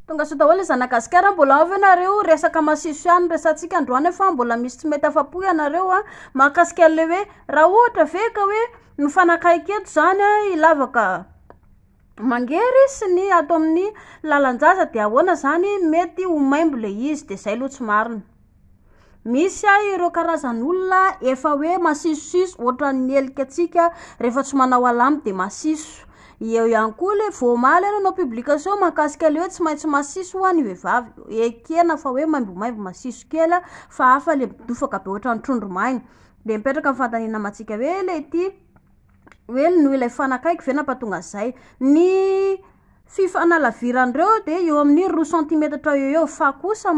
tonga so daholo zanagasikara mbola avy anareo resaka masiso ihany resantsika androany fa mbola misy tsy mety afapo ianareo a mahakasika an'le hoe raha ohatra ve ka hoe mifanakaiky eto zany a ilavaka mangery sy ny ato amin'ny lalanjaza de ahoana zany mety ho maimbo le izy de zay aloha tsy marina. Misy ireo karazan'olona efa hoe masisosiso ohatran'ny elika atsika rehefa tsy manao alamy de masiso. Eo ihany koa le voamaly nanao publication mahakasika le hoe tsy maintsy masiso ho an'ny vehivavy ekena fa hoe maimbo masiso kely fa hafa le dofaka be ohatran'ny trondromaina de mipetraka fantanina matsika hoe le ity hoe noho ilay fanakaiky ve nampatonga zay ny fifanalaviran'ireo de eo amin'ny 2 cm eo fa kosa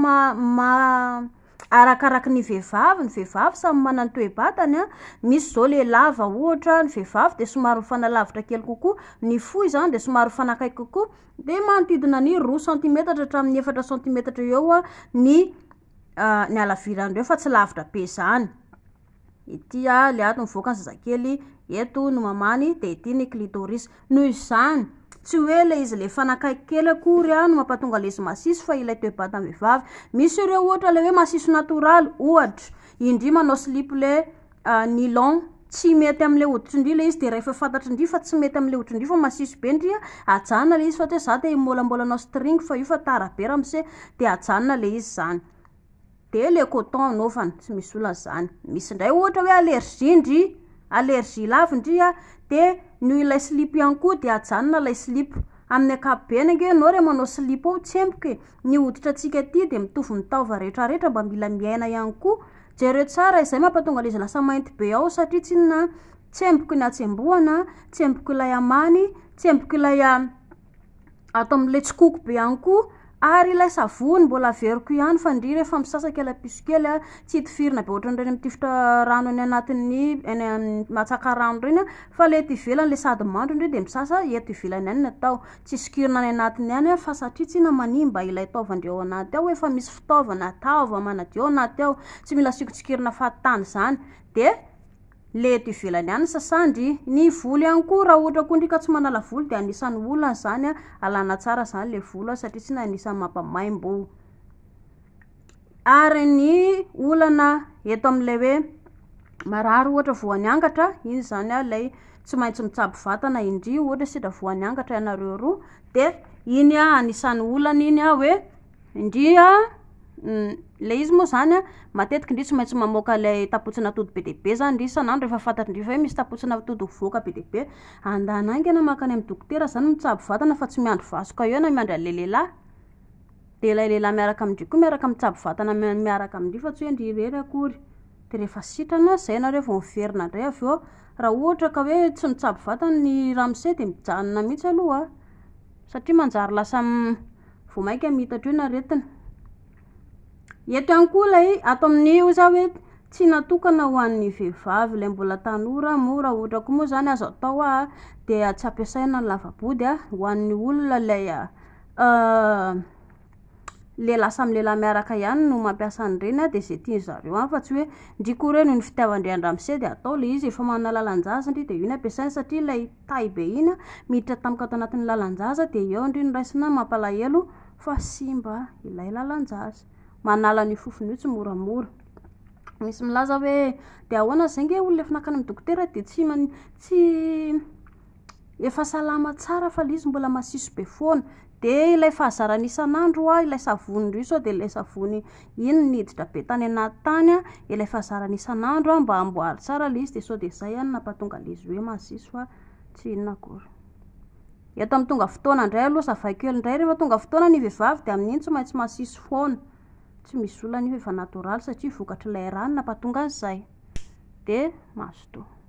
arakaraky ny vehivavy samy manana ny toe-batany a misy zao le lava ohatra ny vehivavy de somary mifanalavitra kely kokoa ny fohy zany de somary fanakaiky kokoa de manodidina ny 2 cm hatramin'ny 4 cm eo a ny alaviran'ireo fa tsy lavitra be zany. Ity le ato mivoaka ny zazakely eto no mamany de ity ny clitoris noho izany tsy hoe le izy le fanakaiky kely akory no mampatonga le izy masiso fa ilay toe-batany vehivavy. Misy ireo ohatra le hoe masiso natoraly ohatra indri manao slip le nylon tsy mety am'le hoditry-ndry le izy de rehefa fantatry-ndry fa tsy mety am'le hoditry-ndry fa masiso be ndry ajanona le izy fa hoe za te molamolanao string fa io fa tara be ramose de ajanona le izy zany de le coton anaovany tsy misy olana zany. Misy ndray ohatra hoe allergie ndry allergie lavindry de no ilay slip ihany koa de ajanona lay slip amin'ny ankapobeny ange anao re manao slip ao tsempoke ny hoditra atsika aty de mitovy mitaova rehetrarehetra mba mila miaina ihany koa jereo tsara izay mampatonga le izy lasa mainty be ao satria tsy inona tsempoky ny atsembohana tsempoky ilay amany tsempoky ilay ato amin'le tsikoko be ihany koa ary ilay savony mbola averiko ihany fa ndry rehefa misasaka ela piso kely tsy hitifirina be ohatran'ireny mitifitra rano any anatin'ny matsaka rano reny fa le eto ivelany le sady mandro ndry de misasa eto ivelany ihany natao tsy sokirina any anatiny ihany fa satria tsy na manimba ilay taovandreo ao anaty ao efa misy fitaovana taova manadio anaty ao tsy mila sikotsikirina fahatany zany de le eto ivelany ihany sasandry ny volo ihany koa raha ohatra koa ndrika tsy manala volo de anisan'ny olana zany alana tsara zany le volo satria tsy na anisan'ny mampamaimbo. Ary ny olana eto am'le hoe marary ohatra voany angatra iny zany lay tsy maintsy mitsabo vatana indri ohatra sidra voany angatra ianareo roa de iny anisan'ny olana iny hoe indri le izy moa zany matetiky ndry tsy maintsy mamoaka le tapotsina atody be debe zany ndry isanandro rehefa fantatry-ndry fa hoe misy tapotsina atody voaka be debe andana angy na makany amin'ny dokotera zany mitsabo vatana fa tsy miandro vasoka eo na miandry an'le lehilahy de ilay lehilahy miaraka amindry koa miaraka mitsabo vatana miaraka amindry fa tsy hoe ndry irery akory de rehefa sitrana zay nareo vao miverina indray avy eo raha ohatra ka hoe tsy mitsabo vatana ny ramose de mijanona mihitsy aloha satria manjary lasa vao mainka mitatra io naretina. Eto ihany koa lay ato amin'io za hoe tsy natokana ho an'ny vehivavy lay mbola tanora mo raha ohatra koa moa zany azo atao de tsy ampiasaina ny lavabody ho an'ny olona lay le lasa amin'ny lehilahy miaraka ihany no mampiasa an'ireny de zay tiany zareo fa tsy hoe ndriko reny ny fitiavandry andramose de atao le izy efa manana lalanjaza ndry de io ny ampiasaina satria lay tay be iny miditra tamika ato anatin'ny lalanjaza de eo ndry ny raisina mampalahelo fa simba ilay lalanjaza manala ny fofony io tsy moramora. Misy milaza hoe de ahoana zay nge olona efa nakany amin'ny dokotera de tsy efa salama tsara fa le izy mbola masiso be foana de ilay fahazarany isanandro ilay savony ry sao de ilay savony iny niditra be tany anaty tany ilay fahazarany isanandro mba amboary tsara le izy de sao de zay nampatonga le izy hoe masiso fa tsy inona akory. Eto amin'ny tonga fotoana indray aloha savaikely indray rehefa tonga fotoana ny vehivavy de amin'iny tsy maintsy masiso foana tsy misy olana io efa natoraly satria vokatry ilay rano nampatonga an'izay de mazotoa.